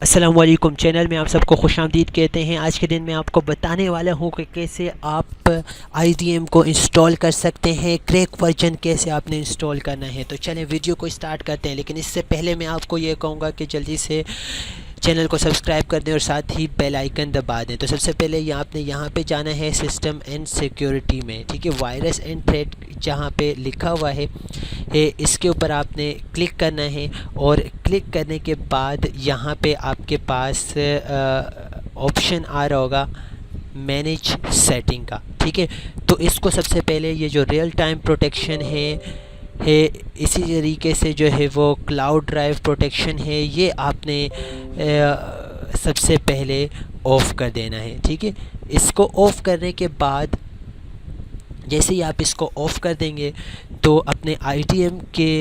अस्सलामुअलैकुम। चैनल में आप सबको खुशामदीद कहते हैं। आज के दिन मैं आपको बताने वाला हूँ कि कैसे आप IDM को इंस्टॉल कर सकते हैं, क्रैक वर्जन कैसे आपने इंस्टॉल करना है। तो चलें वीडियो को स्टार्ट करते हैं, लेकिन इससे पहले मैं आपको ये कहूँगा कि जल्दी से चैनल को सब्सक्राइब कर दें और साथ ही बेल आइकन दबा दें। तो सबसे पहले आपने यहाँ पे जाना है सिस्टम एंड सिक्योरिटी में, ठीक है। वायरस एंड थ्रेट जहाँ पे लिखा हुआ है इसके ऊपर आपने क्लिक करना है और क्लिक करने के बाद यहाँ पे आपके पास ऑप्शन आ रहा होगा मैनेज सेटिंग का, ठीक है। तो इसको सबसे पहले ये जो रियल टाइम प्रोटेक्शन है इसी तरीके से जो है वो क्लाउड ड्राइव प्रोटेक्शन है, ये आपने सबसे पहले ऑफ़ कर देना है, ठीक है। इसको ऑफ़ करने के बाद जैसे ही आप इसको ऑफ़ कर देंगे तो अपने IDM के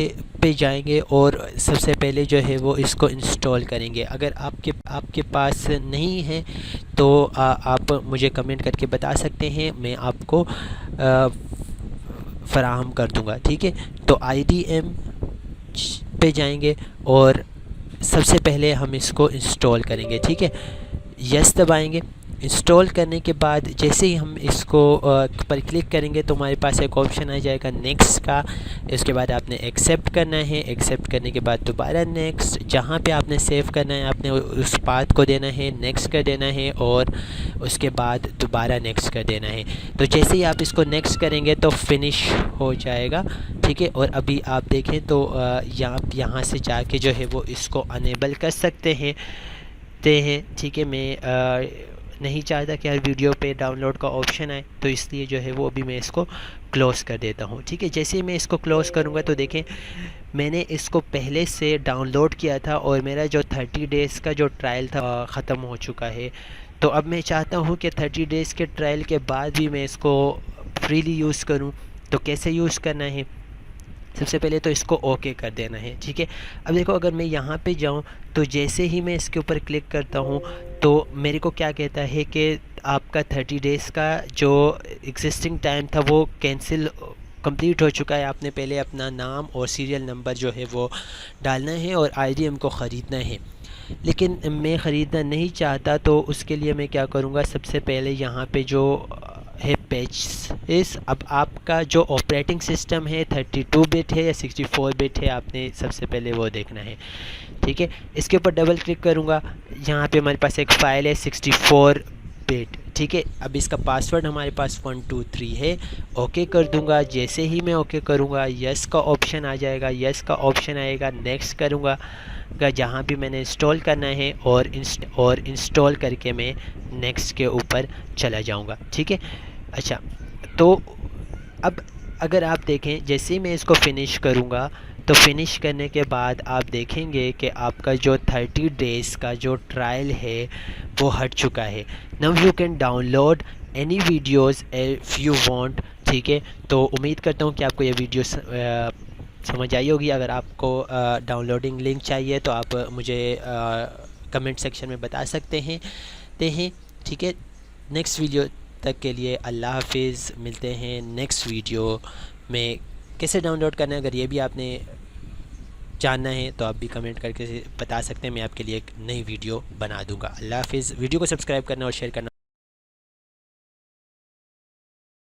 पे जाएंगे और सबसे पहले जो है वो इसको इंस्टॉल करेंगे। अगर आपके पास नहीं है तो आप मुझे कमेंट करके बता सकते हैं, मैं आपको फ़राहम कर दूंगा, ठीक है। तो IDM पे जाएंगे और सबसे पहले हम इसको इंस्टॉल करेंगे, ठीक है। यस दबाएंगे। इंस्टॉल करने के बाद जैसे ही हम इसको पर क्लिक करेंगे तो हमारे पास एक ऑप्शन आ जाएगा नेक्स्ट का। इसके बाद आपने एक्सेप्ट करना है। एक्सेप्ट करने के बाद दोबारा नेक्स्ट, जहाँ पे आपने सेव करना है आपने उस पाथ को देना है, नेक्स्ट कर देना है और उसके बाद दोबारा नेक्स्ट कर देना है। तो जैसे ही आप इसको नेक्स्ट करेंगे तो फिनिश हो जाएगा, ठीक है। और अभी आप देखें तो यहाँ से जाके जो है वो इसको अनेबल कर सकते हैं, ठीक है। मैं नहीं चाहता कि हर वीडियो पे डाउनलोड का ऑप्शन आए, तो इसलिए जो है वो अभी मैं इसको क्लोज़ कर देता हूँ, ठीक है। जैसे ही मैं इसको क्लोज़ करूँगा तो देखें मैंने इसको पहले से डाउनलोड किया था और मेरा जो 30 डेज़ का जो ट्रायल था ख़त्म हो चुका है। तो अब मैं चाहता हूँ कि 30 डेज़ के ट्रायल के बाद भी मैं इसको फ्रीली यूज़ करूँ। तो कैसे यूज़ करना है, सबसे पहले तो इसको ओके कर देना है, ठीक है। अब देखो अगर मैं यहाँ पे जाऊँ तो जैसे ही मैं इसके ऊपर क्लिक करता हूँ तो मेरे को क्या कहता है कि आपका 30 डेज़ का जो एग्जिस्टिंग टाइम था वो कैंसिल कंप्लीट हो चुका है। आपने पहले अपना नाम और सीरियल नंबर जो है वो डालना है और IDM को ख़रीदना है, लेकिन मैं ख़रीदना नहीं चाहता। तो उसके लिए मैं क्या करूँगा, सबसे पहले यहाँ पे जो है पेज अब आपका जो ऑपरेटिंग सिस्टम है 32 बिट है या 64 बिट है, आपने सबसे पहले वो देखना है, ठीक है। इसके ऊपर डबल क्लिक करूँगा, यहाँ पे हमारे पास एक फ़ाइल है 64 बिट, ठीक है। अब इसका पासवर्ड हमारे पास 123 है। ओके कर दूंगा। जैसे ही मैं ओके करूँगा यस का ऑप्शन आ जाएगा, यस का ऑप्शन आएगा, नेक्स्ट करूँगा जहाँ भी मैंने इंस्टॉल करना है और इंस्टॉल करके मैं नेक्स्ट के ऊपर चला जाऊँगा, ठीक है। अच्छा, तो अब अगर आप देखें जैसे ही मैं इसको फ़िनिश करूँगा तो फिनिश करने के बाद आप देखेंगे कि आपका जो 30 डेज़ का जो ट्रायल है वो हट चुका है। Now you can download any videos if you want, ठीक है। तो उम्मीद करता हूँ कि आपको ये वीडियो समझ आई होगी। अगर आपको डाउनलोडिंग लिंक चाहिए तो आप मुझे कमेंट सेक्शन में बता सकते हैं, ठीक है। नेक्स्ट वीडियो तक के लिए अल्लाह हाफिज़। मिलते हैं नेक्स्ट वीडियो में। कैसे डाउनलोड करना है अगर ये भी आपने जानना है तो आप भी कमेंट करके बता सकते हैं, मैं आपके लिए एक नई वीडियो बना दूंगा। अल्लाह हाफिज़। वीडियो को सब्सक्राइब करना और शेयर करना